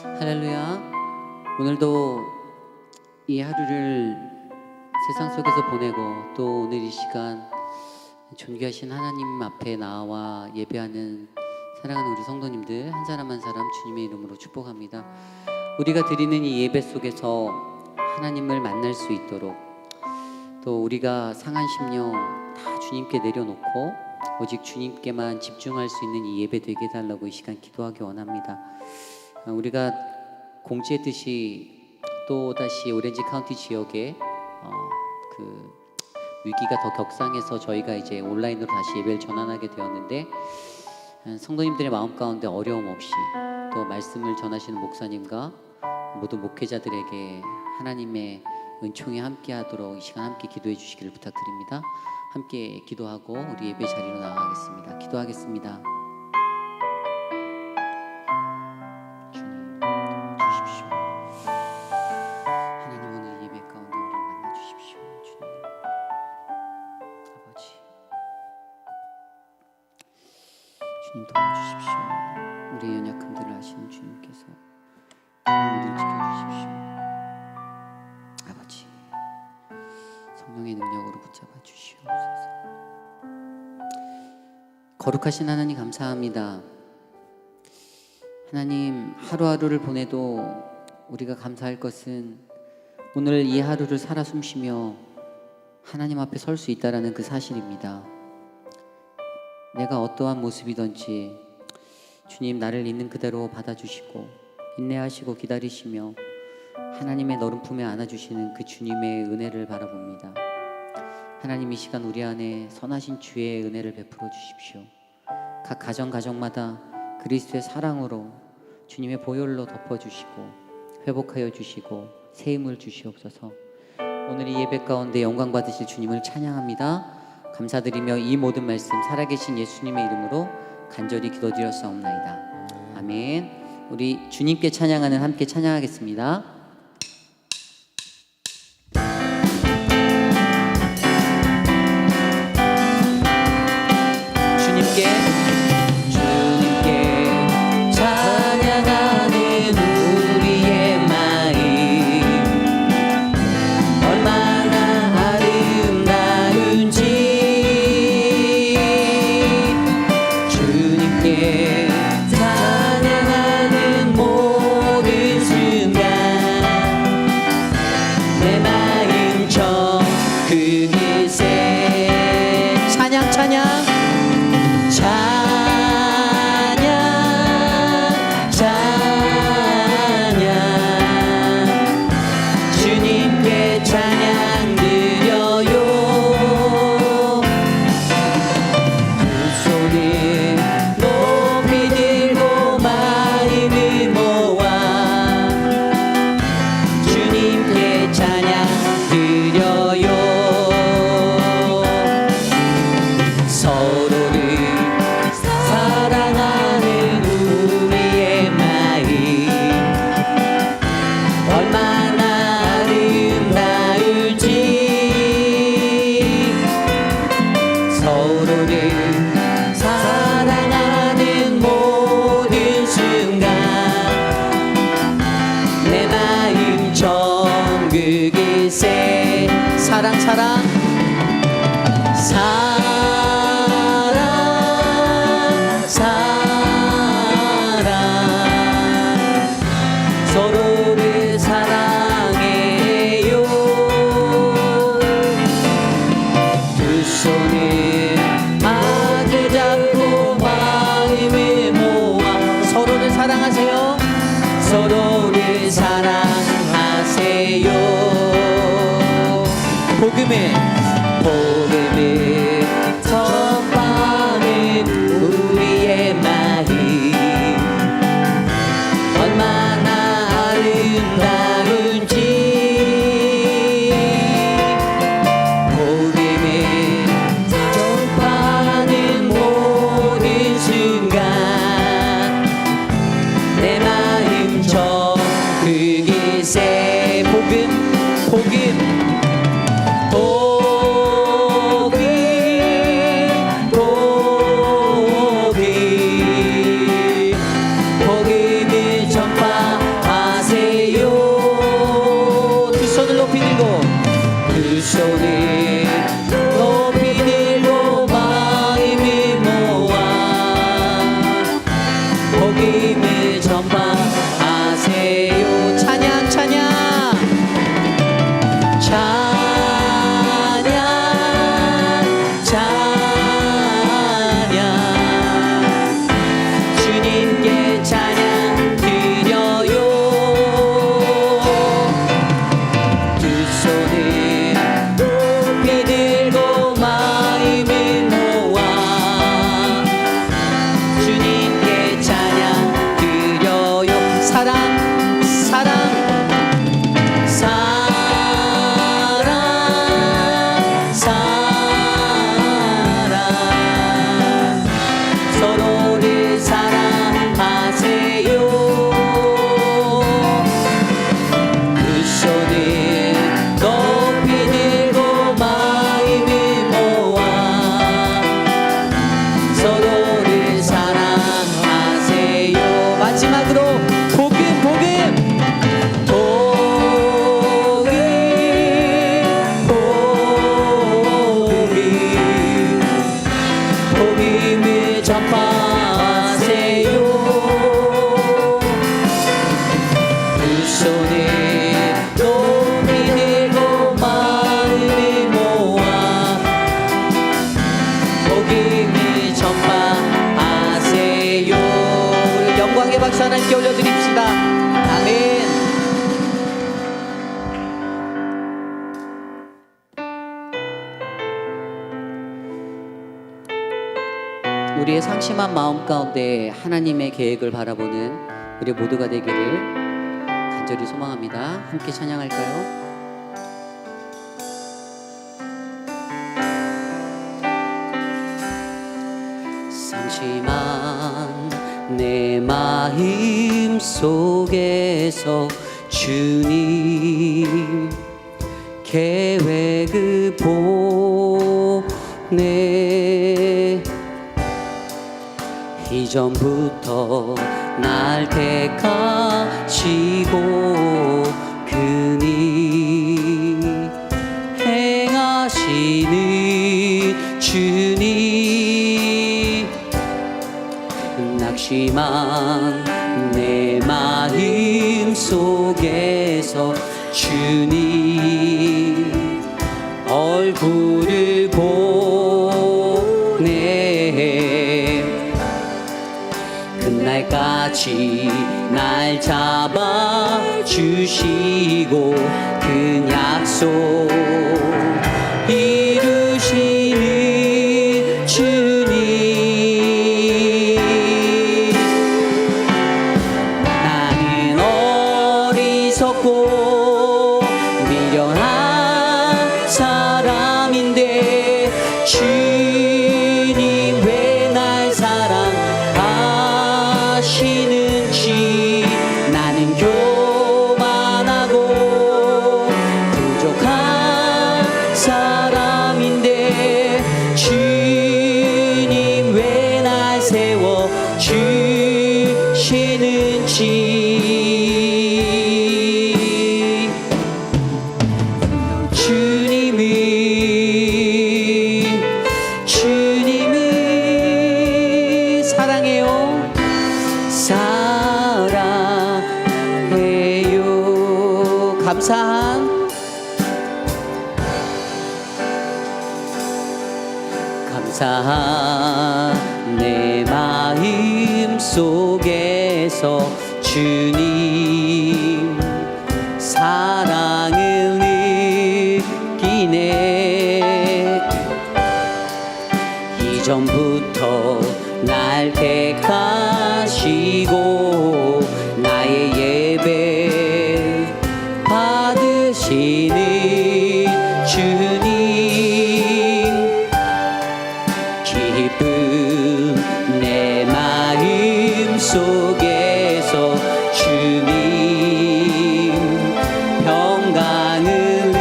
할렐루야. 오늘도 이 하루를 세상 속에서 보내고 또 오늘 이 시간 존귀하신 하나님 앞에 나와 예배하는 사랑하는 우리 성도님들 한 사람 한 사람 주님의 이름으로 축복합니다. 우리가 드리는 이 예배 속에서 하나님을 만날 수 있도록 또 우리가 상한 심령 다 주님께 내려놓고 오직 주님께만 집중할 수 있는 이 예배 되게 해달라고 이 시간 기도하기 원합니다. 우리가 공지했듯이 또 다시 오렌지 카운티 지역에 그 위기가 더 격상해서 저희가 이제 온라인으로 다시 예배를 전환하게 되었는데 성도님들의 마음 가운데 어려움 없이 또 말씀을 전하시는 목사님과 모든 목회자들에게 하나님의 은총이 함께하도록 이 시간 함께 기도해 주시기를 부탁드립니다. 함께 기도하고 우리 예배 자리로 나가겠습니다. 기도하겠습니다. 주님 도와주십시오. 우리의 연약함들을 아시는 주님께서 우리를 지켜주십시오. 아버지, 성령의 능력으로 붙잡아 주시옵소서. 거룩하신 하나님 감사합니다. 하나님, 하루하루를 보내도 우리가 감사할 것은 오늘 이 하루를 살아 숨쉬며 하나님 앞에 설 수 있다라는 그 사실입니다. 내가 어떠한 모습이든지 주님 나를 있는 그대로 받아주시고 인내하시고 기다리시며 하나님의 너른 품에 안아주시는 그 주님의 은혜를 바라봅니다. 하나님, 이 시간 우리 안에 선하신 주의 은혜를 베풀어 주십시오. 각 가정마다 그리스도의 사랑으로 주님의 보혈로 덮어주시고 회복하여 주시고 새 힘을 주시옵소서. 오늘 이 예배 가운데 영광 받으실 주님을 찬양합니다. 감사드리며 이 모든 말씀 살아계신 예수님의 이름으로 간절히 기도드렸사옵나이다. 아멘. 우리 주님께 찬양하는 함께 찬양하겠습니다. 주님께 찬양하는 우리의 마음 얼마나 아름다운지 찬양하는 모든 순간 내 마음 저 그곳에 찬양 주님께 찬양 드려요. 두 손을 높이 들고 마음을 모아 주님께 찬양 드려요. 서로를 사랑하는 우리의 마음 얼마나 아름다울지 서로를 사랑하는 모든 순간 내 마음 정그곳에 사랑 서로를 사랑해요. 두 손을 마주 잡고 마음을 모아 서로를 사랑하세요. 서로를 사랑하세요. 복음을 전파하는 우리의 마음 얼마나 아름다운지 복음을 전파하는 모든 순간 내 마음 저 그곳에 복음 복음을 전파 사랑 사랑 사랑 사랑 서로를 사랑하세요. 그 손을 높이 들고 마음을 모아 서로를 사랑하세요. 마지막으로 복음 복음 복음을 전파하세요. 두 손을 높이 들고 마음을 모아 복음을 전파하세요. 우리 영광의 박수 하나님께 올려드립시다. 아멘. 우리의 상심한 마음 가운데 하나님의 계획을 바라보는 우리 모두가 되기를 간절히 소망합니다. 함께 찬양할까요? 상심한 내 마음 속에서 주님 계획을 보내 이전부터 날 택하시고 그니 행하시는 주님 낙심한 내 마음 속에서 주님 얼굴을 보내 그날까지 날 잡아주시고 그 약속 이루시는 주님 나는 어리석고 미련한 사람인데 주님 왜 날 사랑하시는지 나는 교만하고 부족한 사람인데 주님 왜 날 세워 주시는지 주님을 사랑해요. 사랑해요. 감사한 내 마음 속에서 주님 사랑을 느끼네 이전부터 날 택하시고 나의 예배 받으시는 주님 기쁨 내 마음 속에서 주님 평강을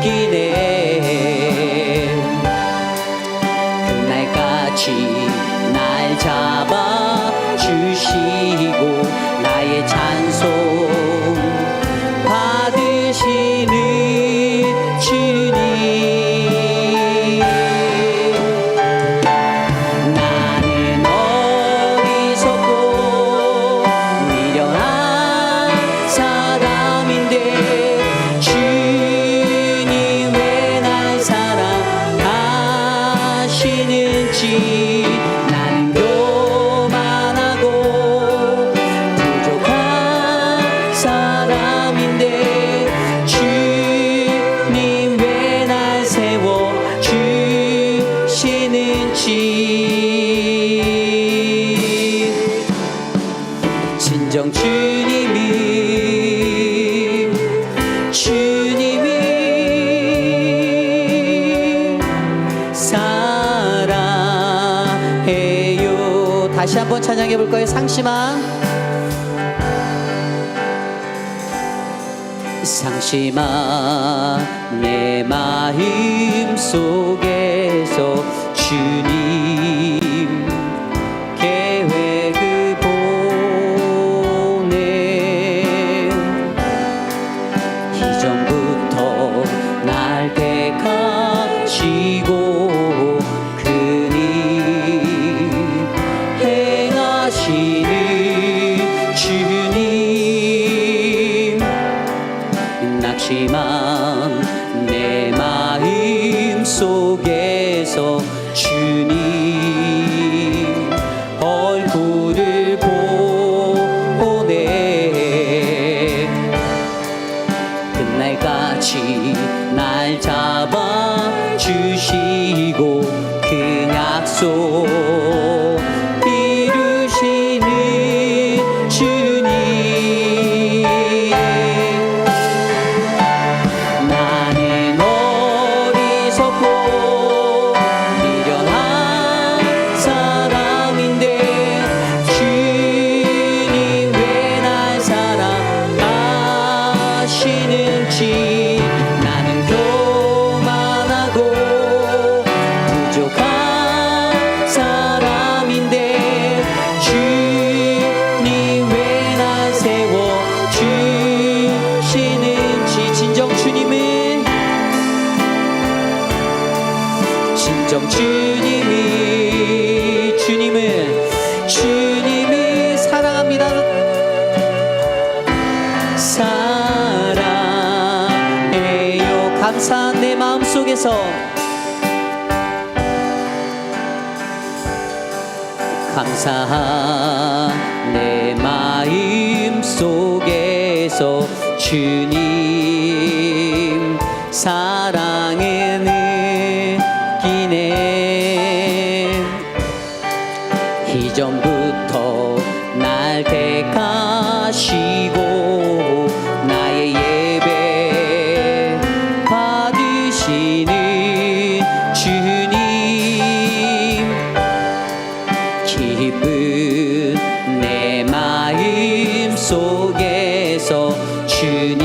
느끼네 그날까지 날 잡아주시고 나의 찬송 받으시는 주님 나는 어리석고 미련한 진정 주님이 사랑해요. 다시 한번 찬양해 볼까요? 상심한 내 마음 속에서 주님 계획을 보내 이전부터 날 택하시고 그니 행하시는 주님 낙심한 내 마음 속에서 주님 얼굴을 보내 그날까지 날 잡아주시고 그 약속 이루시는 주님 나는 어리석고 미련한 사람인데 주님 왜 날 사랑하시는지 나는 교만하고 부족한 사람인데 주님 왜 날 세워주시는지 진정 주님이 사랑합니다. 사랑해요. 감사한 내 마음 속에서 감사한 내 마음 속에서 주님 사랑을 느끼네 이전부터 날 택하시고 나의 예배 받으시는 주님 기쁜 내 마음 속에서 주님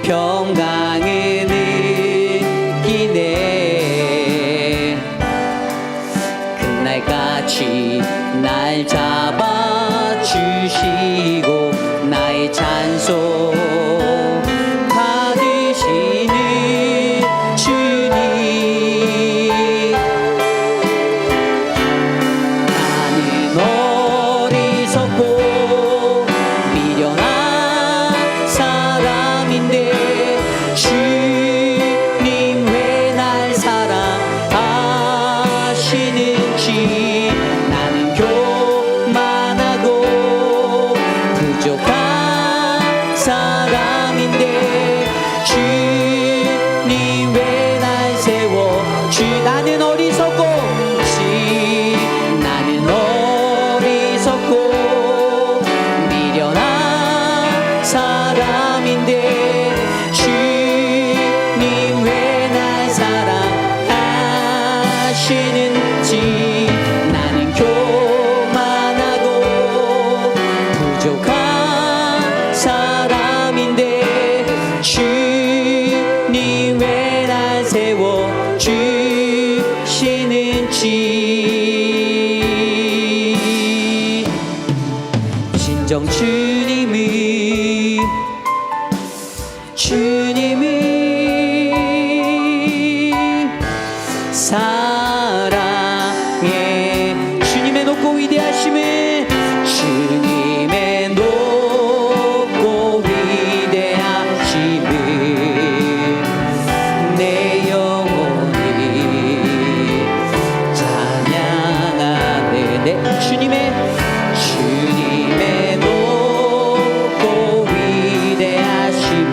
평강을 느끼네 그날같이 날 잡아주시고 나의 찬송 받으시는 주님 나는 어리석고 미련한 사람인데 주님 왜 날 사랑하시는지 나는 교만하고 부족한 사람인데 주님 왜 날 세워주 나는 어리석고 미련한 사람인데 주님 왜 날 사랑하시는지 나는 교만하고 부족한 사람인데 주님 왜 날 세워주시는지 진정 주님이 사랑해 주님의 높고 위대하심을 주님의 높고 위대하심을 내 영혼이 찬양하네 내 주님의 높고 위대하심을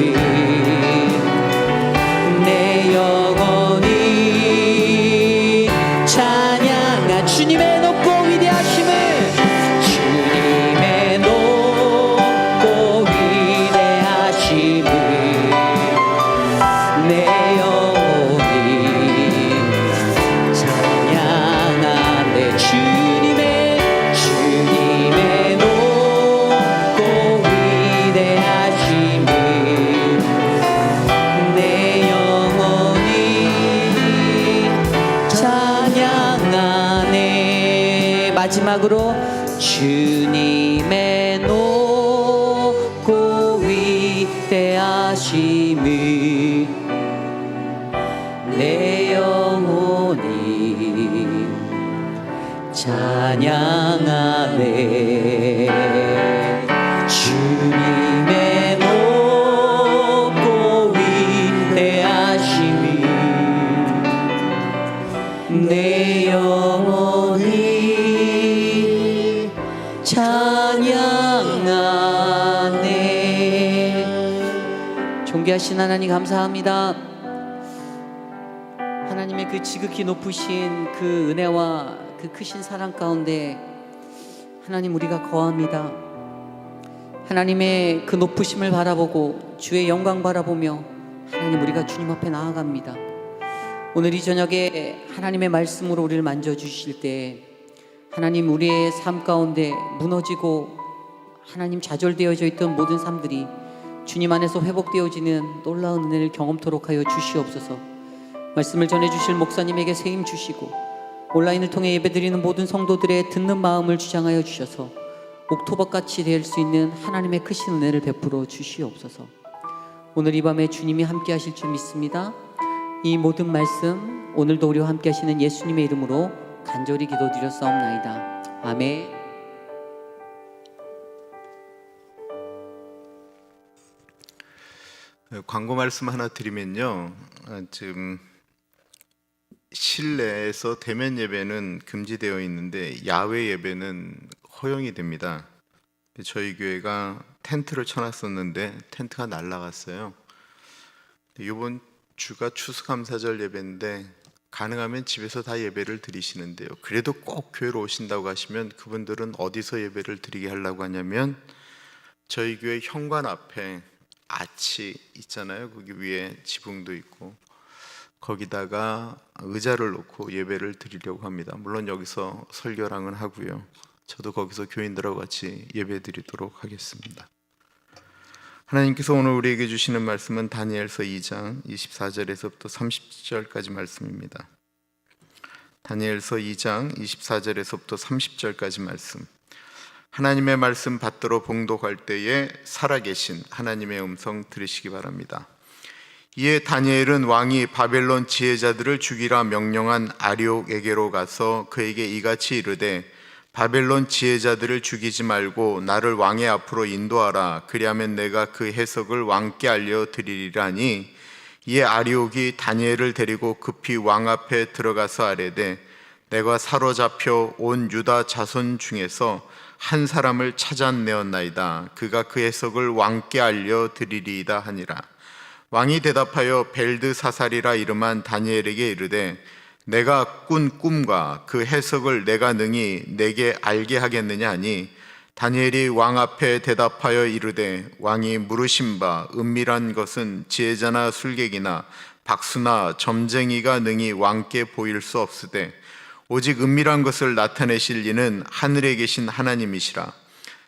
마지막으로 주님의 높고 위대하심이 내 영혼이 찬양하네. 주님의 높고 위대하심이 내 영혼이 찬양하네. 존귀하신 하나님 감사합니다. 하나님의 그 지극히 높으신 그 은혜와 그 크신 사랑 가운데 하나님 우리가 거합니다. 하나님의 그 높으심을 바라보고 주의 영광 바라보며 하나님 우리가 주님 앞에 나아갑니다. 오늘 이 저녁에 하나님의 말씀으로 우리를 만져주실 때 하나님 우리의 삶 가운데 무너지고 하나님 좌절되어져 있던 모든 삶들이 주님 안에서 회복되어지는 놀라운 은혜를 경험토록 하여 주시옵소서. 말씀을 전해주실 목사님에게 세임 주시고 온라인을 통해 예배드리는 모든 성도들의 듣는 마음을 주장하여 주셔서 옥토버같이 될 수 있는 하나님의 크신 은혜를 베풀어 주시옵소서. 오늘 이 밤에 주님이 함께 하실 줄 믿습니다. 이 모든 말씀 오늘도 우리와 함께 하시는 예수님의 이름으로 간절히 기도드렸사옵나이다. 아멘. 광고 말씀 하나 드리면요, 지금 실내에서 대면 예배는 금지되어 있는데 야외 예배는 허용이 됩니다. 저희 교회가 텐트를 쳐놨었는데 텐트가 날아갔어요. 이번 주가 추수감사절 예배인데 가능하면 집에서 다 예배를 드리시는데요, 그래도 꼭 교회로 오신다고 하시면 그분들은 어디서 예배를 드리게 하려고 하냐면 저희 교회 현관 앞에 아치 있잖아요. 거기 위에 지붕도 있고 거기다가 의자를 놓고 예배를 드리려고 합니다. 물론 여기서 설교랑은 하고요, 저도 거기서 교인들하고 같이 예배 드리도록 하겠습니다. 하나님께서 오늘 우리에게 주시는 말씀은 다니엘서 2장 24절에서부터 30절까지 말씀입니다. 다니엘서 2장 24절에서부터 30절까지 말씀. 하나님의 말씀 받들어 봉독할 때에 살아계신 하나님의 음성 들으시기 바랍니다. 이에 다니엘은 왕이 바벨론 지혜자들을 죽이라 명령한 아리옥에게로 가서 그에게 이같이 이르되, 바벨론 지혜자들을 죽이지 말고 나를 왕의 앞으로 인도하라. 그리하면 내가 그 해석을 왕께 알려드리리라니. 이에 아리옥이 다니엘을 데리고 급히 왕 앞에 들어가서 아뢰되, 내가 사로잡혀 온 유다 자손 중에서 한 사람을 찾아내었나이다. 그가 그 해석을 왕께 알려드리리이다 하니라. 왕이 대답하여 벨드사살이라 이름한 다니엘에게 이르되, 내가 꾼 꿈과 그 해석을 내가 능히 내게 알게 하겠느냐 하니, 다니엘이 왕 앞에 대답하여 이르되, 왕이 물으신 바 은밀한 것은 지혜자나 술객이나 박수나 점쟁이가 능히 왕께 보일 수 없으되 오직 은밀한 것을 나타내실 이는 하늘에 계신 하나님이시라.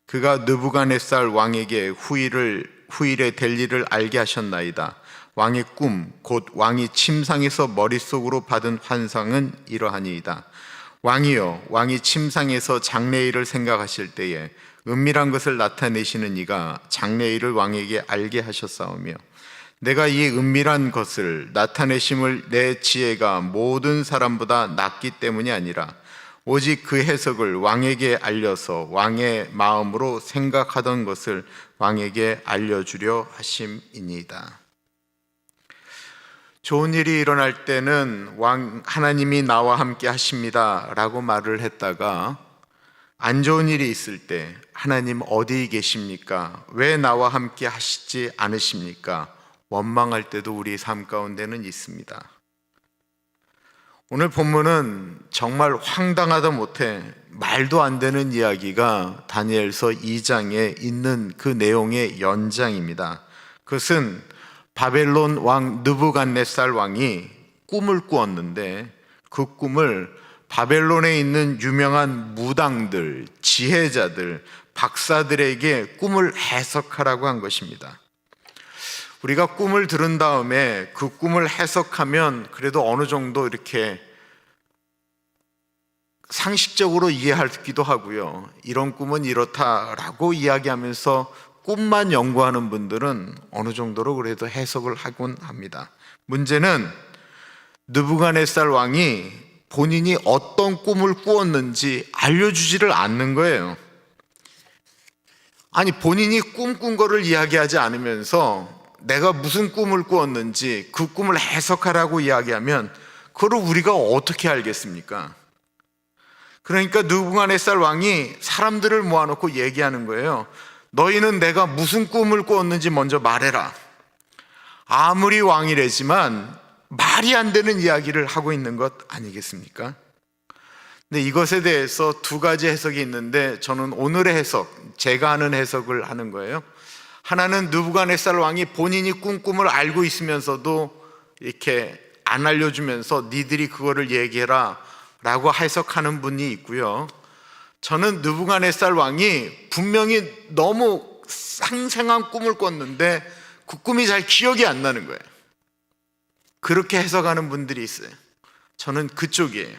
그가 느부갓네살 왕에게 후일에 될 일을 알게 하셨나이다. 왕의 꿈 곧 왕이 침상에서 머릿속으로 받은 환상은 이러하니이다. 왕이여, 왕이 침상에서 장래일을 생각하실 때에 은밀한 것을 나타내시는 이가 장래일을 왕에게 알게 하셨사오며, 내가 이 은밀한 것을 나타내심을 내 지혜가 모든 사람보다 낫기 때문이 아니라 오직 그 해석을 왕에게 알려서 왕의 마음으로 생각하던 것을 왕에게 알려주려 하심이니이다. 좋은 일이 일어날 때는 하나님이 나와 함께 하십니다 라고 말을 했다가, 안 좋은 일이 있을 때 하나님 어디 계십니까? 왜 나와 함께 하시지 않으십니까? 원망할 때도 우리 삶 가운데는 있습니다. 오늘 본문은 정말 황당하다 못해 말도 안 되는 이야기가 다니엘서 2장에 있는 그 내용의 연장입니다. 그것은 바벨론 왕 느부갓네살 왕이 꿈을 꾸었는데 그 꿈을 바벨론에 있는 유명한 무당들, 지혜자들, 박사들에게 꿈을 해석하라고 한 것입니다. 우리가 꿈을 들은 다음에 그 꿈을 해석하면 그래도 어느 정도 이렇게 상식적으로 이해하기도 하고요. 이런 꿈은 이렇다라고 이야기하면서 꿈만 연구하는 분들은 어느 정도로 그래도 해석을 하곤 합니다. 문제는 느부갓네살 왕이 본인이 어떤 꿈을 꾸었는지 알려주지를 않는 거예요. 아니, 본인이 꿈꾼 거를 이야기하지 않으면서 내가 무슨 꿈을 꾸었는지 그 꿈을 해석하라고 이야기하면 그걸 우리가 어떻게 알겠습니까? 그러니까 느부갓네살 왕이 사람들을 모아놓고 얘기하는 거예요. 너희는 내가 무슨 꿈을 꾸었는지 먼저 말해라. 아무리 왕이라지만 말이 안 되는 이야기를 하고 있는 것 아니겠습니까? 근데 이것에 대해서 두 가지 해석이 있는데 저는 오늘의 해석, 제가 하는 해석을 하는 거예요. 하나는 느부갓네살 왕이 본인이 꾼 꿈을 알고 있으면서도 이렇게 안 알려주면서 니들이 그거를 얘기해라 라고 해석하는 분이 있고요. 저는 느부갓네살 왕이 분명히 너무 상생한 꿈을 꿨는데 그 꿈이 잘 기억이 안 나는 거예요. 그렇게 해석하는 분들이 있어요. 저는 그쪽이에요.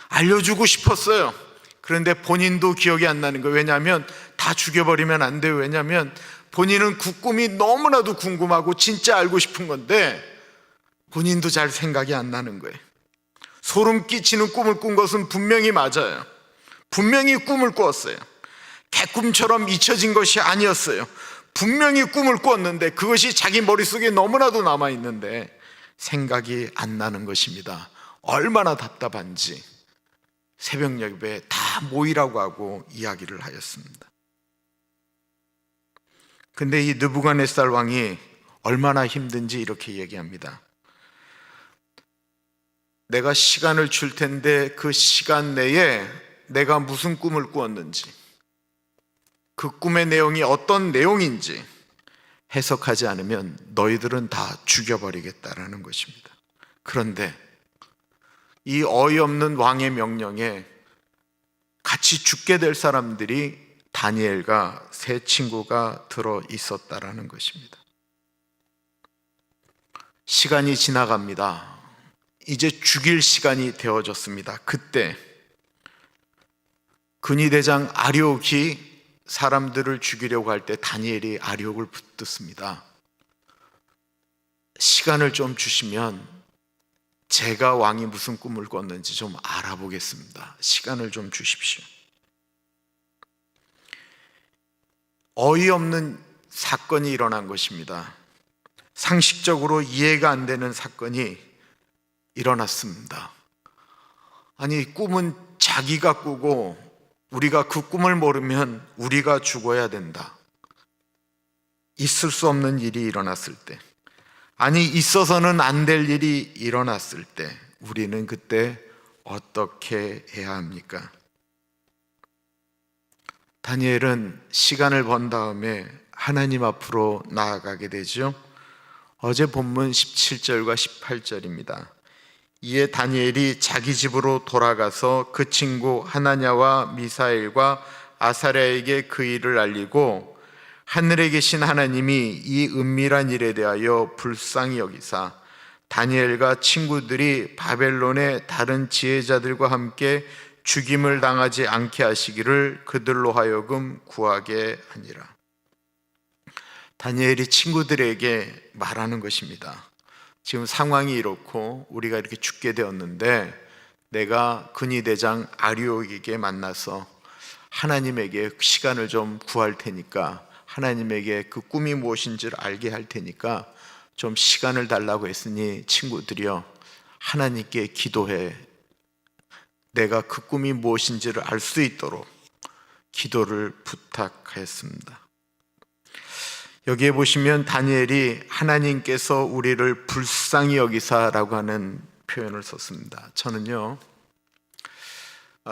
알려주고 싶었어요. 그런데 본인도 기억이 안 나는 거예요. 왜냐하면 다 죽여버리면 안 돼요. 왜냐하면 본인은 그 꿈이 너무나도 궁금하고 진짜 알고 싶은 건데 본인도 잘 생각이 안 나는 거예요. 소름 끼치는 꿈을 꾼 것은 분명히 맞아요. 분명히 꿈을 꾸었어요. 개꿈처럼 잊혀진 것이 아니었어요. 분명히 꿈을 꾸었는데 그것이 자기 머릿속에 너무나도 남아있는데 생각이 안 나는 것입니다. 얼마나 답답한지 새벽 예배에 다 모이라고 하고 이야기를 하였습니다. 근데 이 느부갓네살 왕이 얼마나 힘든지 이렇게 얘기합니다. 내가 시간을 줄 텐데 그 시간 내에 내가 무슨 꿈을 꾸었는지, 그 꿈의 내용이 어떤 내용인지 해석하지 않으면 너희들은 다 죽여버리겠다라는 것입니다. 그런데 이 어이없는 왕의 명령에 같이 죽게 될 사람들이 다니엘과 세 친구가 들어 있었다라는 것입니다. 시간이 지나갑니다. 이제 죽일 시간이 되어졌습니다. 그때 근위대장 아리옥이 사람들을 죽이려고 할 때 다니엘이 아리옥을 붙듭니다. 시간을 좀 주시면 제가 왕이 무슨 꿈을 꿨는지 좀 알아보겠습니다. 시간을 좀 주십시오. 어이없는 사건이 일어난 것입니다. 상식적으로 이해가 안 되는 사건이 일어났습니다. 아니, 꿈은 자기가 꾸고 우리가 그 꿈을 모르면 우리가 죽어야 된다. 있을 수 없는 일이 일어났을 때, 아니 있어서는 안 될 일이 일어났을 때 우리는 그때 어떻게 해야 합니까? 다니엘은 시간을 번 다음에 하나님 앞으로 나아가게 되죠. 어제 본문 17절과 18절입니다. 이에 다니엘이 자기 집으로 돌아가서 그 친구 하나냐와 미사엘과 아사랴에게 그 일을 알리고 하늘에 계신 하나님이 이 은밀한 일에 대하여 불쌍히 여기사 다니엘과 친구들이 바벨론의 다른 지혜자들과 함께 죽임을 당하지 않게 하시기를 그들로 하여금 구하게 하니라. 다니엘이 친구들에게 말하는 것입니다. 지금 상황이 이렇고 우리가 이렇게 죽게 되었는데 내가 근위대장 아리옥에게 만나서 하나님에게 시간을 좀 구할 테니까, 하나님에게 그 꿈이 무엇인지를 알게 할 테니까 좀 시간을 달라고 했으니 친구들이여 하나님께 기도해 내가 그 꿈이 무엇인지를 알 수 있도록 기도를 부탁하였습니다. 여기에 보시면 다니엘이 하나님께서 우리를 불쌍히 여기사라고 하는 표현을 썼습니다. 저는요,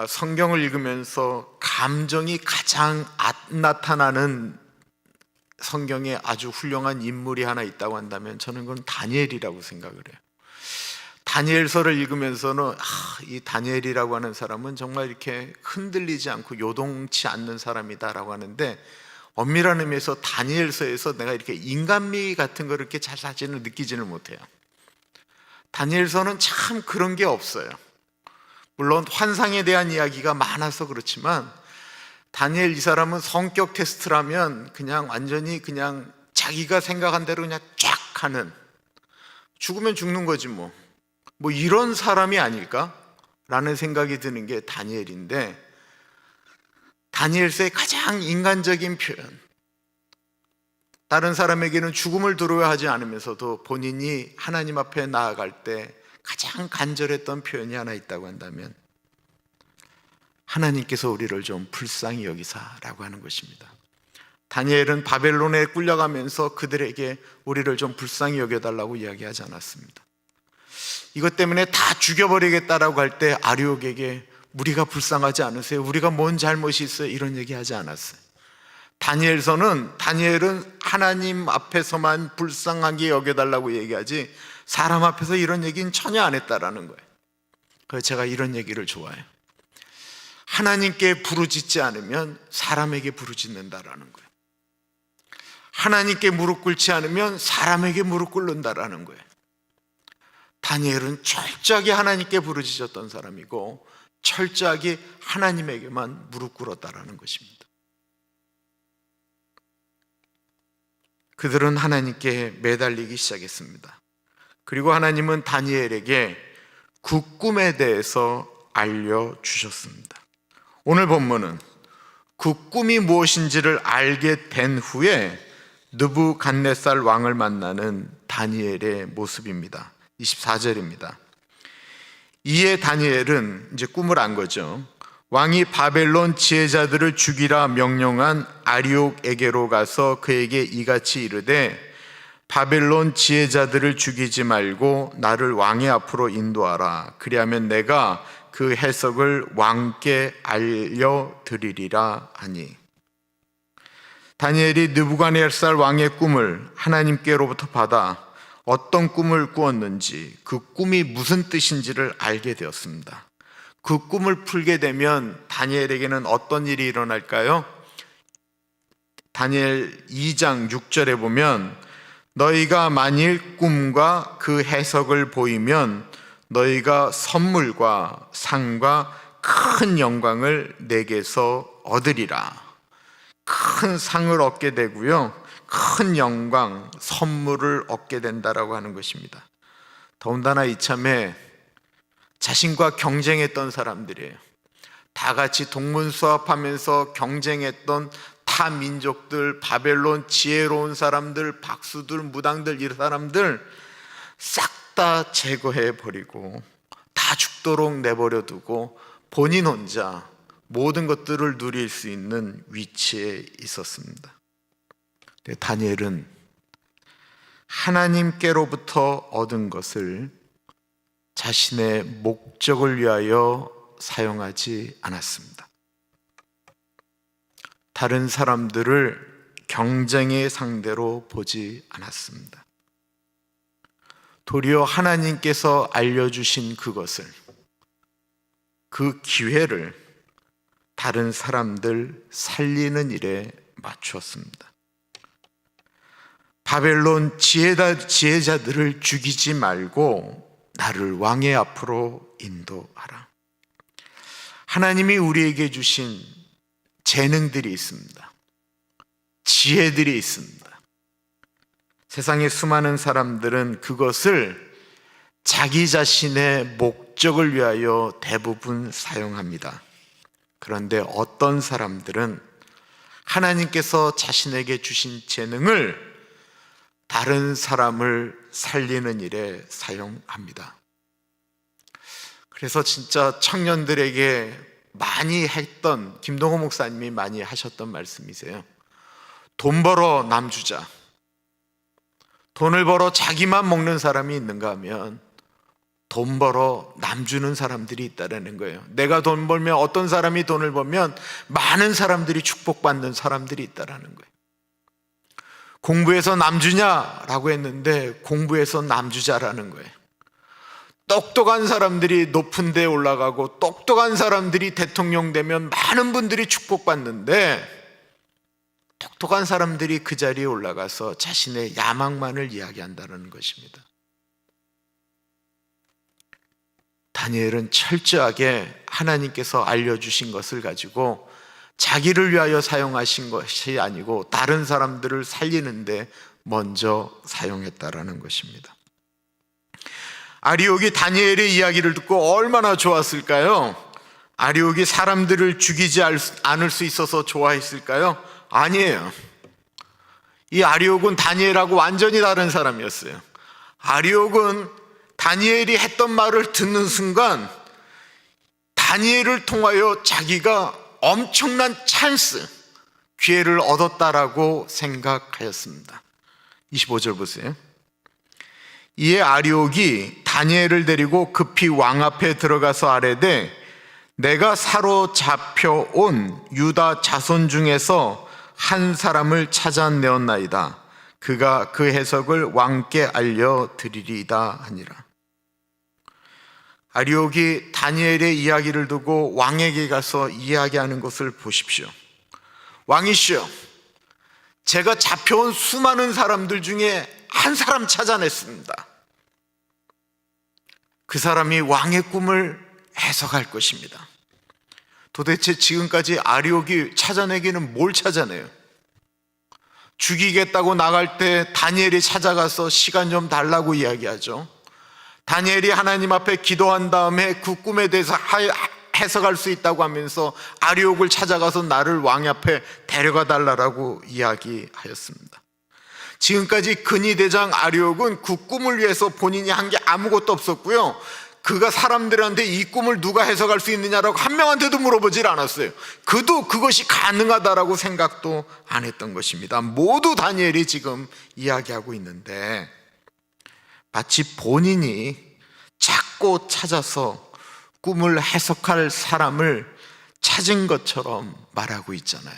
성경을 읽으면서 감정이 가장 나타나는 성경에 아주 훌륭한 인물이 하나 있다고 한다면 저는 그건 다니엘이라고 생각을 해요. 다니엘서를 읽으면서는 이 다니엘이라고 하는 사람은 정말 이렇게 흔들리지 않고 요동치 않는 사람이다라고 하는데, 엄밀한 의미에서 다니엘서에서 내가 이렇게 인간미 같은 걸 이렇게 잘 사진을 느끼지는 못해요. 다니엘서는 참 그런 게 없어요. 물론 환상에 대한 이야기가 많아서 그렇지만 다니엘 이 사람은 성격 테스트라면 그냥 완전히 그냥 자기가 생각한 대로 그냥 쫙 하는, 죽으면 죽는 거지 뭐 이런 사람이 아닐까라는 생각이 드는 게 다니엘인데, 다니엘서의 가장 인간적인 표현, 다른 사람에게는 죽음을 두려워하지 않으면서도 본인이 하나님 앞에 나아갈 때 가장 간절했던 표현이 하나 있다고 한다면 하나님께서 우리를 좀 불쌍히 여기사라고 하는 것입니다. 다니엘은 바벨론에 끌려가면서 그들에게 우리를 좀 불쌍히 여겨달라고 이야기하지 않았습니다. 이것 때문에 다 죽여버리겠다라고 할 때 아리옥에게 우리가 불쌍하지 않으세요? 우리가 뭔 잘못이 있어요? 이런 얘기하지 않았어요. 다니엘은 하나님 앞에서만 불쌍하게 여겨달라고 얘기하지 사람 앞에서 이런 얘기는 전혀 안 했다라는 거예요. 그래서 제가 이런 얘기를 좋아해요. 하나님께 부르짖지 않으면 사람에게 부르짖는다라는 거예요. 하나님께 무릎 꿇지 않으면 사람에게 무릎 꿇는다라는 거예요. 다니엘은 철저하게 하나님께 부르짖었던 사람이고 철저하게 하나님에게만 무릎 꿇었다라는 것입니다. 그들은 하나님께 매달리기 시작했습니다. 그리고 하나님은 다니엘에게 그 꿈에 대해서 알려주셨습니다. 오늘 본문은 그 꿈이 무엇인지를 알게 된 후에 느부갓네살 왕을 만나는 다니엘의 모습입니다. 24절입니다. 이에 다니엘은 이제 꿈을 안 거죠. 왕이 바벨론 지혜자들을 죽이라 명령한 아리옥에게로 가서 그에게 이같이 이르되 바벨론 지혜자들을 죽이지 말고 나를 왕의 앞으로 인도하라. 그리하면 내가 그 해석을 왕께 알려드리리라 하니, 다니엘이 느부갓네살 왕의 꿈을 하나님께로부터 받아 어떤 꿈을 꾸었는지 그 꿈이 무슨 뜻인지를 알게 되었습니다. 그 꿈을 풀게 되면 다니엘에게는 어떤 일이 일어날까요? 다니엘 2장 6절에 보면 너희가 만일 꿈과 그 해석을 보이면 너희가 선물과 상과 큰 영광을 내게서 얻으리라. 큰 상을 얻게 되고요, 큰 영광, 선물을 얻게 된다라고 하는 것입니다. 더군다나 이참에 자신과 경쟁했던 사람들이에요. 다 같이 동문수합하면서 경쟁했던 타 민족들, 바벨론 지혜로운 사람들, 박수들, 무당들, 이 사람들 싹 다 제거해 버리고 다 죽도록 내버려 두고 본인 혼자 모든 것들을 누릴 수 있는 위치에 있었습니다. 다니엘은 하나님께로부터 얻은 것을 자신의 목적을 위하여 사용하지 않았습니다. 다른 사람들을 경쟁의 상대로 보지 않았습니다. 도리어 하나님께서 알려주신 그것을, 그 기회를 다른 사람들 살리는 일에 맞추었습니다. 바벨론 지혜자들을 죽이지 말고 나를 왕의 앞으로 인도하라. 하나님이 우리에게 주신 재능들이 있습니다. 지혜들이 있습니다. 세상의 수많은 사람들은 그것을 자기 자신의 목적을 위하여 대부분 사용합니다. 그런데 어떤 사람들은 하나님께서 자신에게 주신 재능을 다른 사람을 살리는 일에 사용합니다. 그래서 진짜 청년들에게 많이 했던, 김동호 목사님이 많이 하셨던 말씀이세요. 돈 벌어 남 주자. 돈을 벌어 자기만 먹는 사람이 있는가 하면 돈 벌어 남 주는 사람들이 있다는 거예요. 내가 돈 벌면, 어떤 사람이 돈을 벌면 많은 사람들이 축복받는 사람들이 있다는 거예요. 공부해서 남 주냐라고 했는데 공부해서 남 주자라는 거예요. 똑똑한 사람들이 높은 데 올라가고 똑똑한 사람들이 대통령 되면 많은 분들이 축복받는데 똑똑한 사람들이 그 자리에 올라가서 자신의 야망만을 이야기한다는 것입니다. 다니엘은 철저하게 하나님께서 알려주신 것을 가지고 자기를 위하여 사용하신 것이 아니고 다른 사람들을 살리는데 먼저 사용했다라는 것입니다. 아리옥이 다니엘의 이야기를 듣고 얼마나 좋았을까요? 아리옥이 사람들을 죽이지 않을 수 있어서 좋아했을까요? 아니에요. 이 아리옥은 다니엘하고 완전히 다른 사람이었어요. 아리옥은 다니엘이 했던 말을 듣는 순간 다니엘을 통하여 자기가 엄청난 찬스, 기회를 얻었다라고 생각하였습니다. 25절 보세요. 이에 아리옥이 다니엘을 데리고 급히 왕 앞에 들어가서 아뢰되 내가 사로잡혀온 유다 자손 중에서 한 사람을 찾아내었나이다. 그가 그 해석을 왕께 알려드리리이다 하니라. 아리옥이 다니엘의 이야기를 두고 왕에게 가서 이야기하는 것을 보십시오. 왕이시여, 제가 잡혀온 수많은 사람들 중에 한 사람 찾아냈습니다. 그 사람이 왕의 꿈을 해석할 것입니다. 도대체 지금까지 아리옥이 찾아내기는 뭘 찾아내요? 죽이겠다고 나갈 때 다니엘이 찾아가서 시간 좀 달라고 이야기하죠. 다니엘이 하나님 앞에 기도한 다음에 그 꿈에 대해서 해석할 수 있다고 하면서 아리옥을 찾아가서 나를 왕 앞에 데려가 달라고 이야기하였습니다. 지금까지 근위대장 아리옥은 그 꿈을 위해서 본인이 한 게 아무것도 없었고요, 그가 사람들한테 이 꿈을 누가 해석할 수 있느냐라고 한 명한테도 물어보질 않았어요. 그도 그것이 가능하다라고 생각도 안 했던 것입니다. 모두 다니엘이 지금 이야기하고 있는데 마치 본인이 찾고 찾아서 꿈을 해석할 사람을 찾은 것처럼 말하고 있잖아요.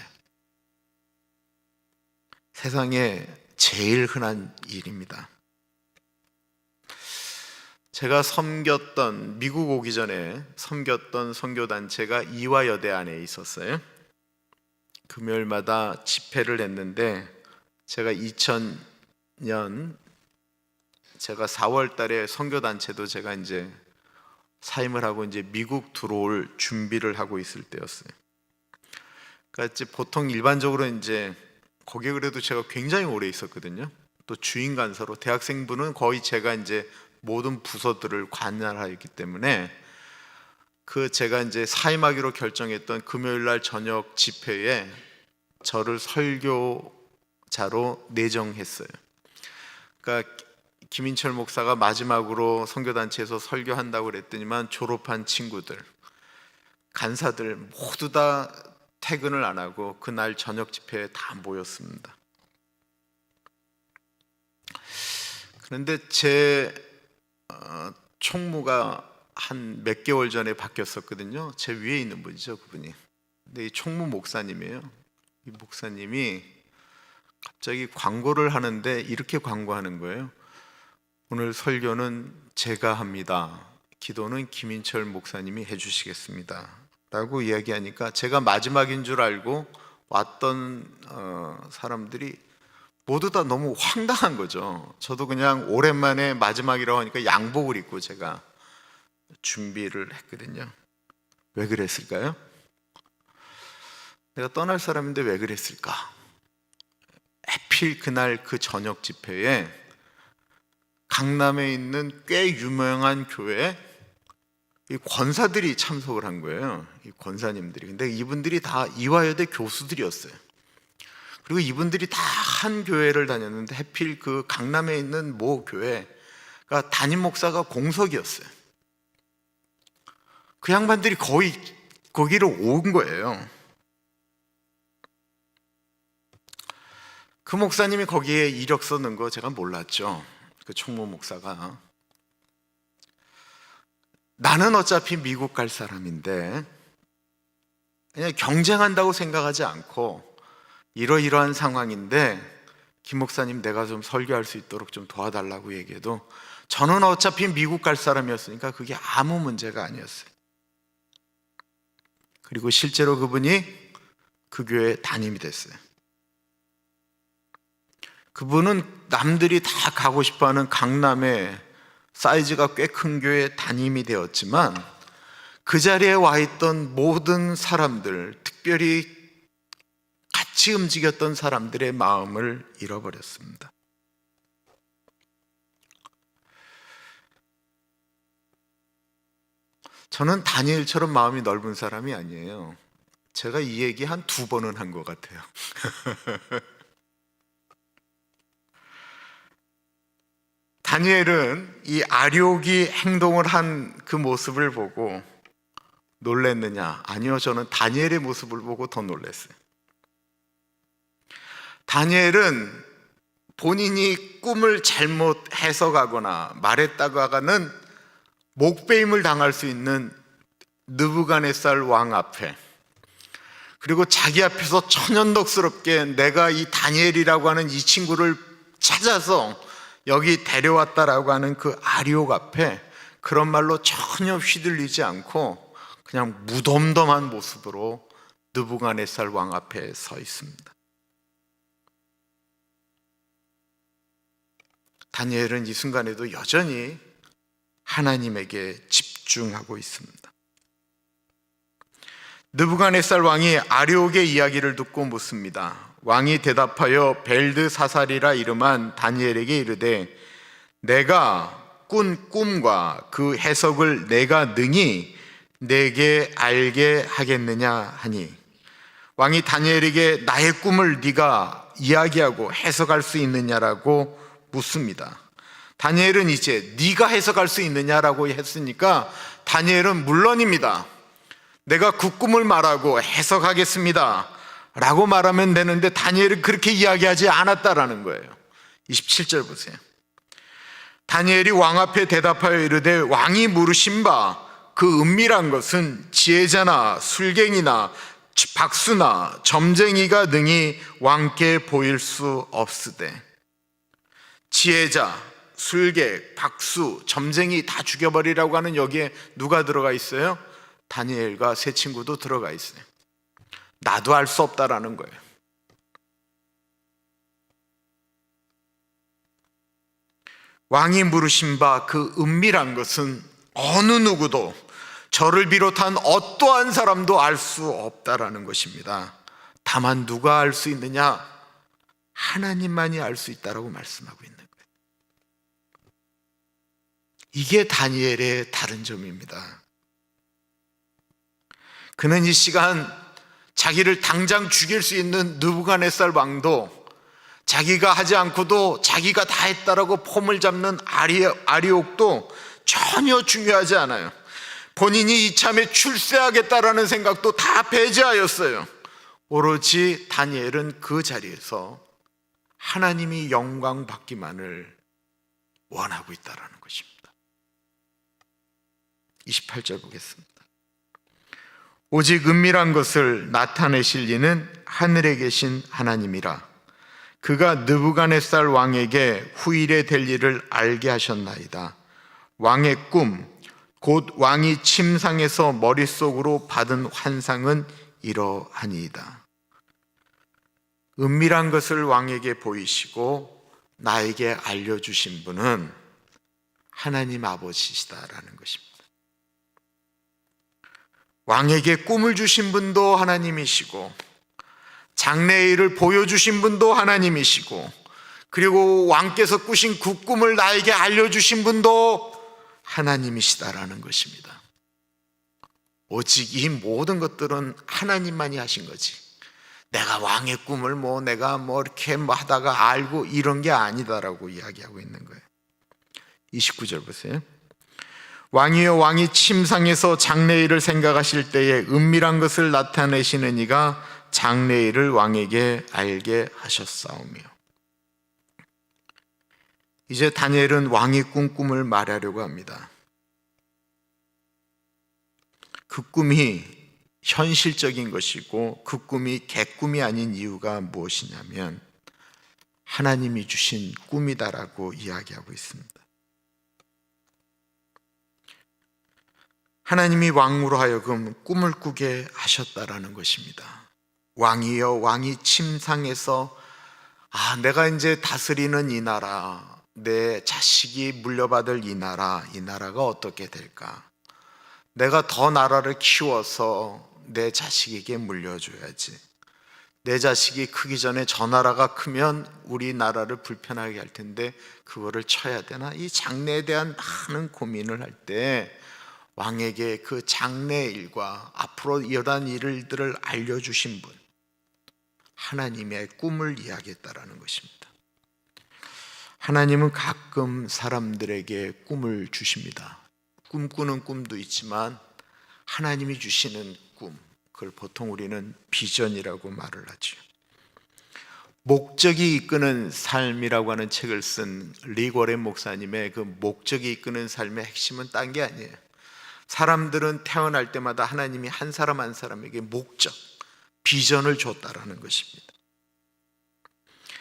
세상에 제일 흔한 일입니다. 제가 섬겼던, 미국 오기 전에 섬겼던 선교단체가 이화여대 안에 있었어요. 금요일마다 집회를 했는데 제가 2000년 제가 4월 달에 선교단체도 제가 이제 사임을 하고 이제 미국 들어올 준비를 하고 있을 때였어요. 그러니까 이제 보통 일반적으로 이제 거기에 그래도 제가 굉장히 오래 있었거든요. 또 주인 간사로 대학생부는 거의 제가 이제 모든 부서들을 관할하였기 때문에 그 제가 이제 사임하기로 결정했던 금요일 날 저녁 집회에 저를 설교자로 내정했어요. 그러니까 김인철 목사가 마지막으로 선교단체에서 설교한다고 그랬더니만 졸업한 친구들, 간사들 모두 다 퇴근을 안 하고 그날 저녁 집회에 다 모였습니다. 그런데 제 총무가 한 몇 개월 전에 바뀌었었거든요. 제 위에 있는 분이죠, 그분이. 근데 이 총무 목사님이에요. 이 목사님이 갑자기 광고를 하는데 이렇게 광고하는 거예요. 오늘 설교는 제가 합니다. 기도는 김인철 목사님이 해주시겠습니다. 라고 이야기하니까 제가 마지막인 줄 알고 왔던 사람들이 모두 다 너무 황당한 거죠. 저도 그냥 오랜만에 마지막이라고 하니까 양복을 입고 제가 준비를 했거든요. 왜 그랬을까요? 내가 떠날 사람인데 왜 그랬을까? 하필 그날 그 저녁 집회에 강남에 있는 꽤 유명한 교회에 이 권사들이 참석을 한 거예요. 이 권사님들이. 근데 이분들이 다 이화여대 교수들이었어요. 그리고 이분들이 다 한 교회를 다녔는데 하필 그 강남에 있는 모 교회가 담임 목사가 공석이었어요. 그 양반들이 거의 거기로 온 거예요. 그 목사님이 거기에 이력서 넣은 거 제가 몰랐죠. 그 총무 목사가. 나는 어차피 미국 갈 사람인데 그냥 경쟁한다고 생각하지 않고 이러이러한 상황인데 김 목사님 내가 좀 설교할 수 있도록 좀 도와달라고 얘기해도 저는 어차피 미국 갈 사람이었으니까 그게 아무 문제가 아니었어요. 그리고 실제로 그분이 그 교회 담임이 됐어요. 그분은 남들이 다 가고 싶어하는 강남에 사이즈가 꽤 큰 교회에 담임이 되었지만 그 자리에 와 있던 모든 사람들, 특별히 같이 움직였던 사람들의 마음을 잃어버렸습니다. 저는 다니엘처럼 마음이 넓은 사람이 아니에요. 제가 이 얘기 한 2번은 한 것 같아요. 다니엘은 이 아뇰이 행동을 한 그 모습을 보고 놀랬느냐? 아니요, 저는 다니엘의 모습을 보고 더 놀랐어요. 다니엘은 본인이 꿈을 잘못 해석하거나 말했다가는 목배임을 당할 수 있는 느부갓네살 왕 앞에, 그리고 자기 앞에서 천연덕스럽게 내가 이 다니엘이라고 하는 이 친구를 찾아서 여기 데려왔다라고 하는 그 아뇰 앞에 그런 말로 전혀 휘둘리지 않고 그냥 무덤덤한 모습으로 느부갓네살 왕 앞에 서 있습니다. 다니엘은 이 순간에도 여전히 하나님에게 집중하고 있습니다. 느부갓네살 왕이 아뇰의 이야기를 듣고 묻습니다. 왕이 대답하여 벨드사살이라 이름한 다니엘에게 이르되 내가 꾼 꿈과 그 해석을 내가 능히 내게 알게 하겠느냐 하니, 왕이 다니엘에게 나의 꿈을 네가 이야기하고 해석할 수 있느냐라고 묻습니다. 다니엘은 이제 네가 해석할 수 있느냐라고 했으니까 다니엘은 물론입니다. 내가 그 꿈을 말하고 해석하겠습니다 라고 말하면 되는데 다니엘은 그렇게 이야기하지 않았다라는 거예요. 27절 보세요. 다니엘이 왕 앞에 대답하여 이르되 왕이 물으신 바 그 은밀한 것은 지혜자나 술갱이나 박수나 점쟁이가 능히 왕께 보일 수 없으되, 지혜자, 술객, 박수, 점쟁이 다 죽여버리라고 하는 여기에 누가 들어가 있어요? 다니엘과 세 친구도 들어가 있어요. 나도 알 수 없다라는 거예요. 왕이 물으신 바 그 은밀한 것은 어느 누구도, 저를 비롯한 어떠한 사람도 알 수 없다라는 것입니다. 다만 누가 알 수 있느냐? 하나님만이 알 수 있다라고 말씀하고 있는 거예요. 이게 다니엘의 다른 점입니다. 그는 이 시간 자기를 당장 죽일 수 있는 느부갓네살 왕도 자기가 하지 않고도 자기가 다 했다라고 폼을 잡는 아리옥도 전혀 중요하지 않아요. 본인이 이참에 출세하겠다라는 생각도 다 배제하였어요. 오로지 다니엘은 그 자리에서 하나님이 영광 받기만을 원하고 있다라는 것입니다. 28절 보겠습니다. 오직 은밀한 것을 나타내실 이는 하늘에 계신 하나님이라. 그가 느부갓네살 왕에게 후일에 될 일을 알게 하셨나이다. 왕의 꿈, 곧 왕이 침상에서 머릿속으로 받은 환상은 이러하니이다. 은밀한 것을 왕에게 보이시고 나에게 알려주신 분은 하나님 아버지시다라는 것입니다. 왕에게 꿈을 주신 분도 하나님이시고, 장래일을 보여주신 분도 하나님이시고, 그리고 왕께서 꾸신 그 꿈을 나에게 알려주신 분도 하나님이시다라는 것입니다. 오직 이 모든 것들은 하나님만이 하신 거지, 내가 왕의 꿈을 내가 이렇게 하다가 알고 이런 게 아니다라고 이야기하고 있는 거예요. 29절 보세요. 왕이여, 왕이 침상에서 장래일을 생각하실 때에 은밀한 것을 나타내시는 이가 장래일을 왕에게 알게 하셨사오며. 이제 다니엘은 왕이 꾼 꿈을 말하려고 합니다. 그 꿈이 현실적인 것이고 그 꿈이 개꿈이 아닌 이유가 무엇이냐면 하나님이 주신 꿈이다라고 이야기하고 있습니다. 하나님이 왕으로 하여금 꿈을 꾸게 하셨다라는 것입니다. 왕이여, 왕이 침상에서 내가 이제 다스리는 이 나라, 내 자식이 물려받을 이 나라가 어떻게 될까? 내가 더 나라를 키워서 내 자식에게 물려줘야지. 내 자식이 크기 전에 저 나라가 크면 우리 나라를 불편하게 할 텐데 그거를 쳐야 되나? 이 장래에 대한 많은 고민을 할 때 왕에게 그 장래 일과 앞으로 일어난 일들을 알려주신 분, 하나님의 꿈을 이야기했다라는 것입니다. 하나님은 가끔 사람들에게 꿈을 주십니다. 꿈꾸는 꿈도 있지만 하나님이 주시는 꿈, 그걸 보통 우리는 비전이라고 말을 하죠. 목적이 이끄는 삶이라고 하는 책을 쓴 리고렌 목사님의 그 목적이 이끄는 삶의 핵심은 딴 게 아니에요. 사람들은 태어날 때마다 하나님이 한 사람 한 사람에게 목적, 비전을 줬다라는 것입니다.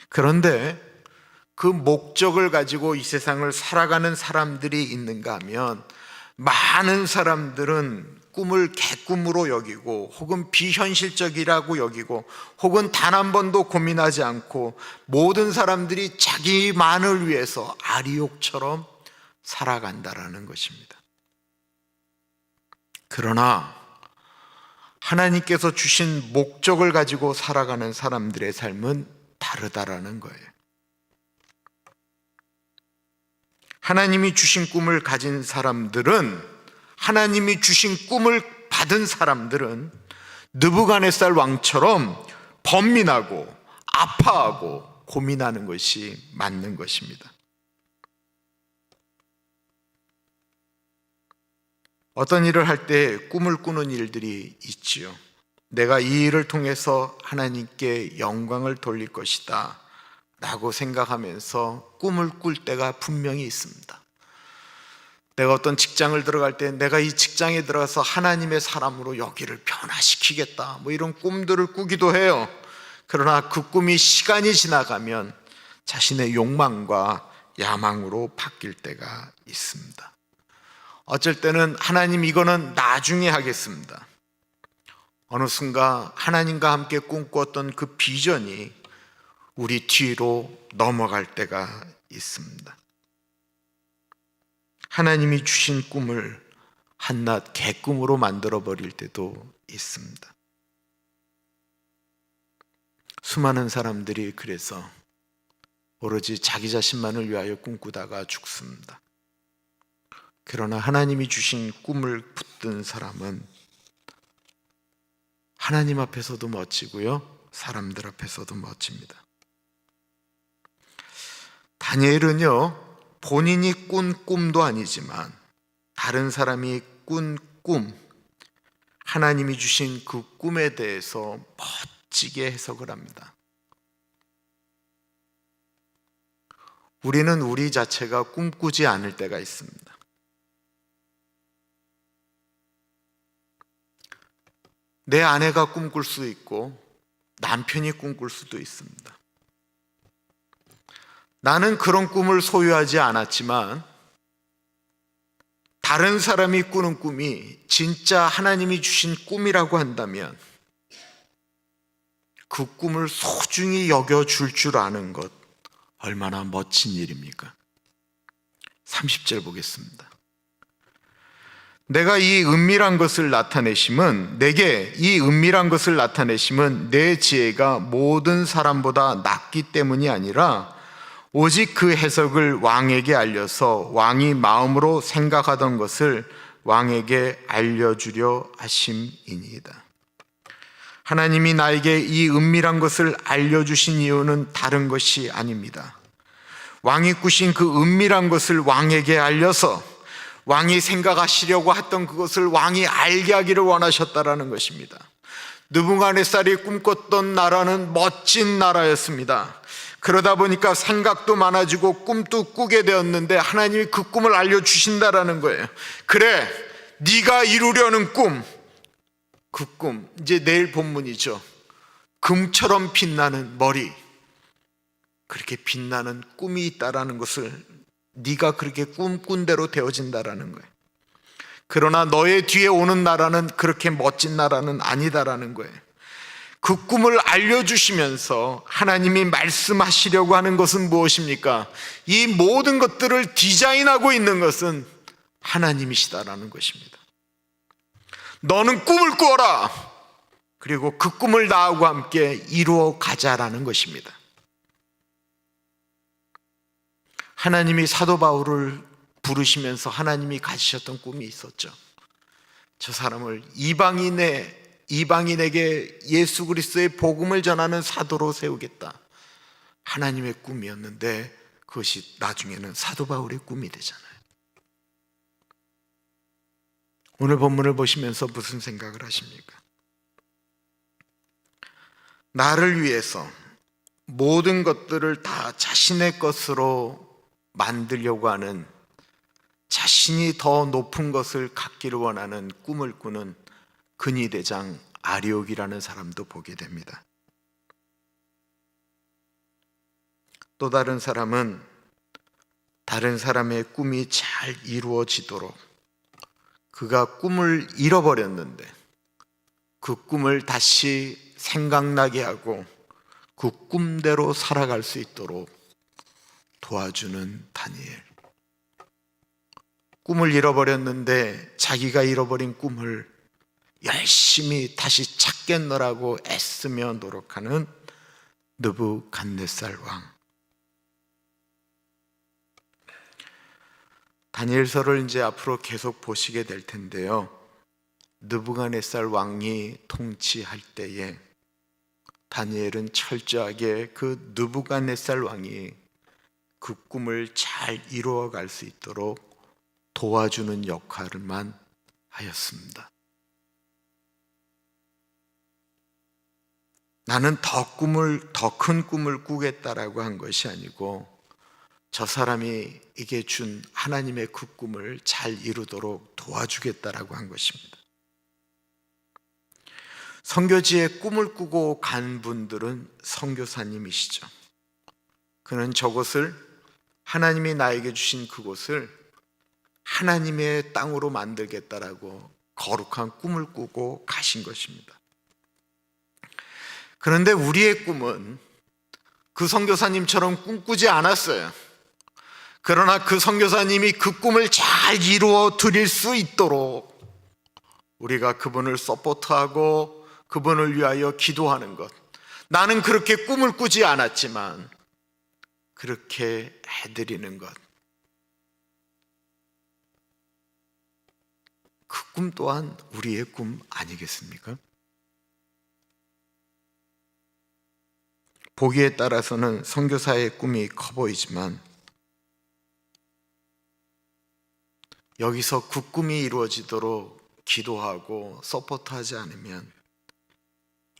그런데 그 목적을 가지고 이 세상을 살아가는 사람들이 있는가 하면 많은 사람들은 꿈을 개꿈으로 여기고 혹은 비현실적이라고 여기고 혹은 단 한 번도 고민하지 않고 모든 사람들이 자기만을 위해서 아리옥처럼 살아간다라는 것입니다. 그러나 하나님께서 주신 목적을 가지고 살아가는 사람들의 삶은 다르다라는 거예요. 하나님이 주신 꿈을 가진 사람들은, 하나님이 주신 꿈을 받은 사람들은 느부갓네살 왕처럼 번민하고 아파하고 고민하는 것이 맞는 것입니다. 어떤 일을 할 때 꿈을 꾸는 일들이 있지요. 내가 이 일을 통해서 하나님께 영광을 돌릴 것이다 라고 생각하면서 꿈을 꿀 때가 분명히 있습니다. 내가 어떤 직장을 들어갈 때 내가 이 직장에 들어가서 하나님의 사람으로 여기를 변화시키겠다, 이런 꿈들을 꾸기도 해요. 그러나 그 꿈이 시간이 지나가면 자신의 욕망과 야망으로 바뀔 때가 있습니다. 어쩔 때는 하나님 이거는 나중에 하겠습니다. 어느 순간 하나님과 함께 꿈꿨던 그 비전이 우리 뒤로 넘어갈 때가 있습니다. 하나님이 주신 꿈을 한낱 개꿈으로 만들어버릴 때도 있습니다. 수많은 사람들이 그래서 오로지 자기 자신만을 위하여 꿈꾸다가 죽습니다. 그러나 하나님이 주신 꿈을 붙든 사람은 하나님 앞에서도 멋지고요, 사람들 앞에서도 멋집니다. 다니엘은요, 본인이 꾼 꿈도 아니지만 다른 사람이 꾼 꿈, 하나님이 주신 그 꿈에 대해서 멋지게 해석을 합니다. 우리는 우리 자체가 꿈꾸지 않을 때가 있습니다. 내 아내가 꿈꿀 수 있고 남편이 꿈꿀 수도 있습니다. 나는 그런 꿈을 소유하지 않았지만 다른 사람이 꾸는 꿈이 진짜 하나님이 주신 꿈이라고 한다면 그 꿈을 소중히 여겨줄 줄 아는 것, 얼마나 멋진 일입니까? 30절 보겠습니다. 내가 이 은밀한 것을 나타내심은, 내게 이 은밀한 것을 나타내심은 내 지혜가 모든 사람보다 낮기 때문이 아니라 오직 그 해석을 왕에게 알려서 왕이 마음으로 생각하던 것을 왕에게 알려주려 하심이니이다. 하나님이 나에게 이 은밀한 것을 알려주신 이유는 다른 것이 아닙니다. 왕이 꾸신 그 은밀한 것을 왕에게 알려서 왕이 생각하시려고 했던 그것을 왕이 알게 하기를 원하셨다라는 것입니다. 느부갓네살이 꿈꿨던 나라는 멋진 나라였습니다. 그러다 보니까 생각도 많아지고 꿈도 꾸게 되었는데 하나님이 그 꿈을 알려주신다라는 거예요. 그래, 네가 이루려는 꿈, 그 꿈, 이제 내일 본문이죠. 금처럼 빛나는 머리, 그렇게 빛나는 꿈이 있다라는 것을, 네가 그렇게 꿈꾼 대로 되어진다라는 거예요. 그러나 너의 뒤에 오는 나라는 그렇게 멋진 나라는 아니다라는 거예요. 그 꿈을 알려주시면서 하나님이 말씀하시려고 하는 것은 무엇입니까? 이 모든 것들을 디자인하고 있는 것은 하나님이시다라는 것입니다. 너는 꿈을 꾸어라. 그리고 그 꿈을 나하고 함께 이루어 가자라는 것입니다. 하나님이 사도 바울을 부르시면서 하나님이 가지셨던 꿈이 있었죠. 저 사람을 이방인에게 예수 그리스도의 복음을 전하는 사도로 세우겠다. 하나님의 꿈이었는데 그것이 나중에는 사도 바울의 꿈이 되잖아요. 오늘 본문을 보시면서 무슨 생각을 하십니까? 나를 위해서 모든 것들을 다 자신의 것으로 만들려고 하는, 자신이 더 높은 것을 갖기를 원하는 꿈을 꾸는 근위대장 아리옥이라는 사람도 보게 됩니다. 또 다른 사람은 다른 사람의 꿈이 잘 이루어지도록, 그가 꿈을 잃어버렸는데 그 꿈을 다시 생각나게 하고 그 꿈대로 살아갈 수 있도록 도와주는 다니엘. 꿈을 잃어버렸는데 자기가 잃어버린 꿈을 열심히 다시 찾겠노라고 애쓰며 노력하는 느부갓네살 왕. 다니엘서를 이제 앞으로 계속 보시게 될 텐데요, 느부갓네살 왕이 통치할 때에 다니엘은 철저하게 그 느부갓네살 왕이 그 꿈을 잘 이루어갈 수 있도록 도와주는 역할만 하였습니다. 나는 더 큰 꿈을 꾸겠다라고 한 것이 아니고 저 사람이 이게 준 하나님의 그 꿈을 잘 이루도록 도와주겠다라고 한 것입니다. 선교지에 꿈을 꾸고 간 분들은 선교사님이시죠. 그는 저곳을, 하나님이 나에게 주신 그곳을 하나님의 땅으로 만들겠다라고 거룩한 꿈을 꾸고 가신 것입니다. 그런데 우리의 꿈은 그 선교사님처럼 꿈꾸지 않았어요. 그러나 그 선교사님이 그 꿈을 잘 이루어 드릴 수 있도록 우리가 그분을 서포트하고 그분을 위하여 기도하는 것. 나는 그렇게 꿈을 꾸지 않았지만 그렇게 해드리는 것. 그 꿈 또한 우리의 꿈 아니겠습니까? 보기에 따라서는 선교사의 꿈이 커 보이지만 여기서 그 꿈이 이루어지도록 기도하고 서포트하지 않으면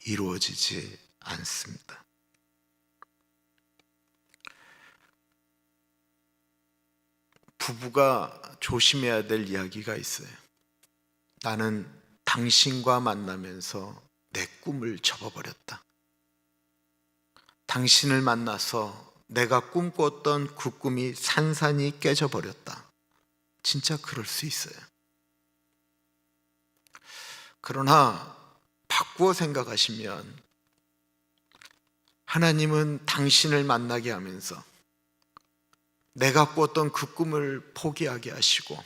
이루어지지 않습니다. 부부가 조심해야 될 이야기가 있어요. 나는 당신과 만나면서 내 꿈을 접어버렸다. 당신을 만나서 내가 꿈꿨던 그 꿈이 산산이 깨져버렸다. 진짜 그럴 수 있어요. 그러나 바꾸어 생각하시면 하나님은 당신을 만나게 하면서 내가 꾸었던 그 꿈을 포기하게 하시고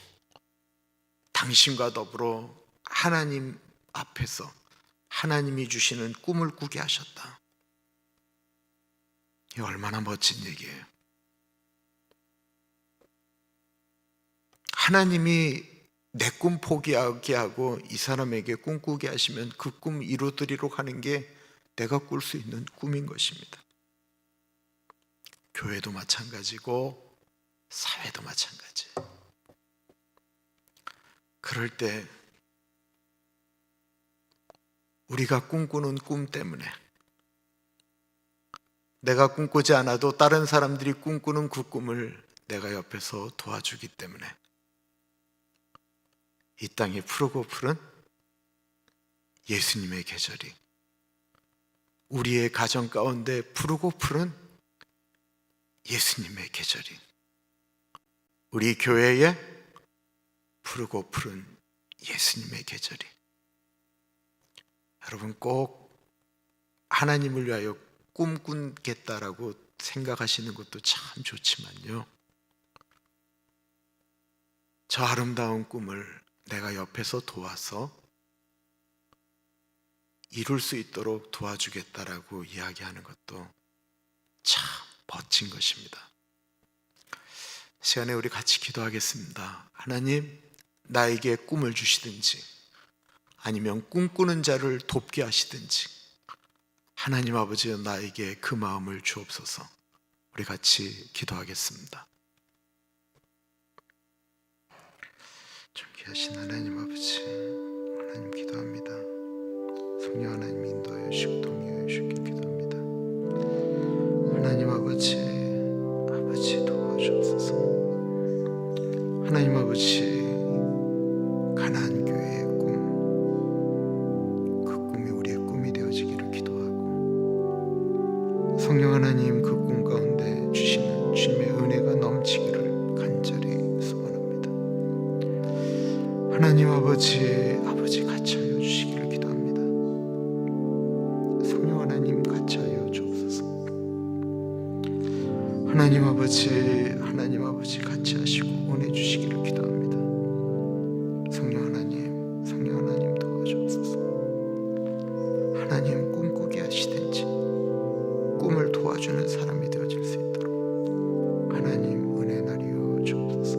당신과 더불어 하나님 앞에서 하나님이 주시는 꿈을 꾸게 하셨다. 이 얼마나 멋진 얘기예요. 하나님이 내 꿈 포기하게 하고 이 사람에게 꿈꾸게 하시면 그 꿈 이루어드리도록 하는 게 내가 꿀 수 있는 꿈인 것입니다. 교회도 마찬가지고 사회도 마찬가지. 그럴 때 우리가 꿈꾸는 꿈 때문에, 내가 꿈꾸지 않아도 다른 사람들이 꿈꾸는 그 꿈을 내가 옆에서 도와주기 때문에 이 땅이 푸르고 푸른 예수님의 계절이, 우리의 가정 가운데 푸르고 푸른 예수님의 계절이, 우리 교회에 푸르고 푸른 예수님의 계절이, 여러분 꼭 하나님을 위하여 꿈꾸겠다라고 생각하시는 것도 참 좋지만요, 저 아름다운 꿈을 내가 옆에서 도와서 이룰 수 있도록 도와주겠다라고 이야기하는 것도 참 멋진 것입니다. 시간에 우리 같이 기도하겠습니다. 하나님, 나에게 꿈을 주시든지 아니면 꿈꾸는 자를 돕게 하시든지 하나님 아버지여 나에게 그 마음을 주옵소서. 우리 같이 기도하겠습니다. 존귀하신 하나님 아버지, 하나님 기도합니다. 성령 하나님 인도하여 주시고 통하여 주시길 기도합니다. 하나님 아버지, 아버지 도와주옵소서. 하나님 아버지, 가나안 교회의 꿈, 그 꿈이 우리의 꿈이 되어지기를 기도하고, 성령 하나님 그 꿈 가운데 주시는 주님의 은혜가 넘치기를 간절히 소원합니다. 하나님 아버지, 아버지 같이 하여 주시기를 기도합니다. 성령 하나님 같이 하여 주옵소서. 하나님 아버지 같이 하시고 은혜 주시기를 기도합니다. 성령 하나님 도와주옵소서. 하나님 꿈꾸게 하시든지 꿈을 도와주는 사람이 되어질 수 있도록 하나님 은혜 나리여 주옵소서.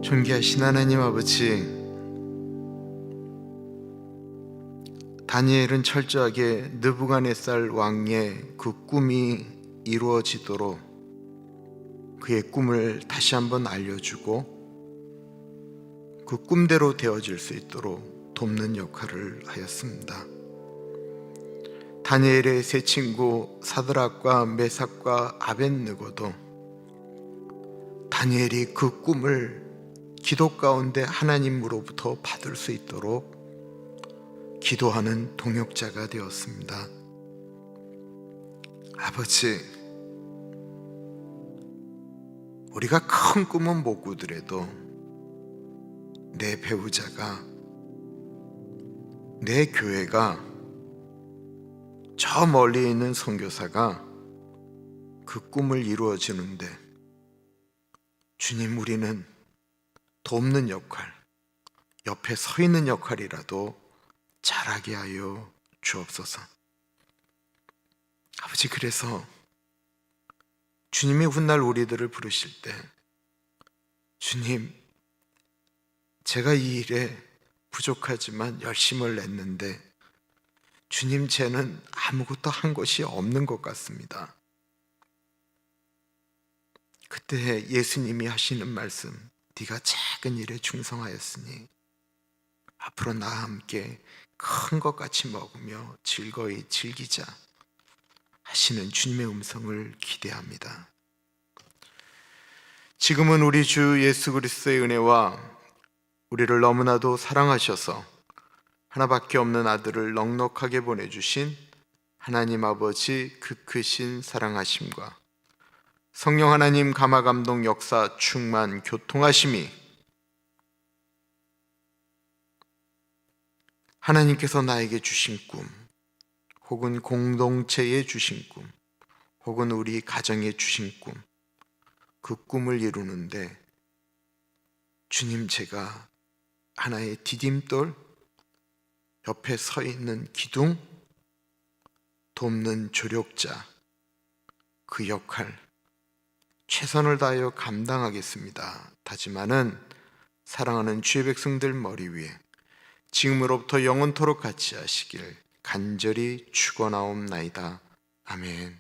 존귀하신 하나님 아버지, 다니엘은 철저하게 느부갓네살 왕의 그 꿈이 이루어지도록 그의 꿈을 다시 한번 알려주고 그 꿈대로 되어질 수 있도록 돕는 역할을 하였습니다. 다니엘의 세 친구 사드락과 메삭과 아벳느고도 다니엘이 그 꿈을 기도 가운데 하나님으로부터 받을 수 있도록 기도하는 동역자가 되었습니다. 아버지, 우리가 큰 꿈은 못 꾸더라도 내 배우자가, 내 교회가, 저 멀리 있는 선교사가 그 꿈을 이루어지는데 주님, 우리는 돕는 역할, 옆에 서 있는 역할이라도 잘하게 하여 주옵소서. 아버지, 그래서 주님이 훗날 우리들을 부르실 때, 주님, 제가 이 일에 부족하지만 열심을 냈는데 주님, 쟤는 아무것도 한 것이 없는 것 같습니다. 그때 예수님이 하시는 말씀, 네가 작은 일에 충성하였으니 앞으로 나와 함께 큰 것 같이 먹으며 즐거이 즐기자 하시는 주님의 음성을 기대합니다. 지금은 우리 주 예수 그리스도의 은혜와 우리를 너무나도 사랑하셔서 하나밖에 없는 아들을 넉넉하게 보내주신 하나님 아버지 그 크신 사랑하심과 성령 하나님 감화감동 역사 충만 교통하심이 하나님께서 나에게 주신 꿈, 혹은 공동체에 주신 꿈, 혹은 우리 가정에 주신 꿈, 그 꿈을 이루는데 주님, 제가 하나의 디딤돌, 옆에 서 있는 기둥, 돕는 조력자, 그 역할 최선을 다하여 감당하겠습니다 다짐하는 사랑하는 주의 백성들 머리 위에 지금으로부터 영원토록 같이 하시길 간절히 축원하옵나이다. 아멘.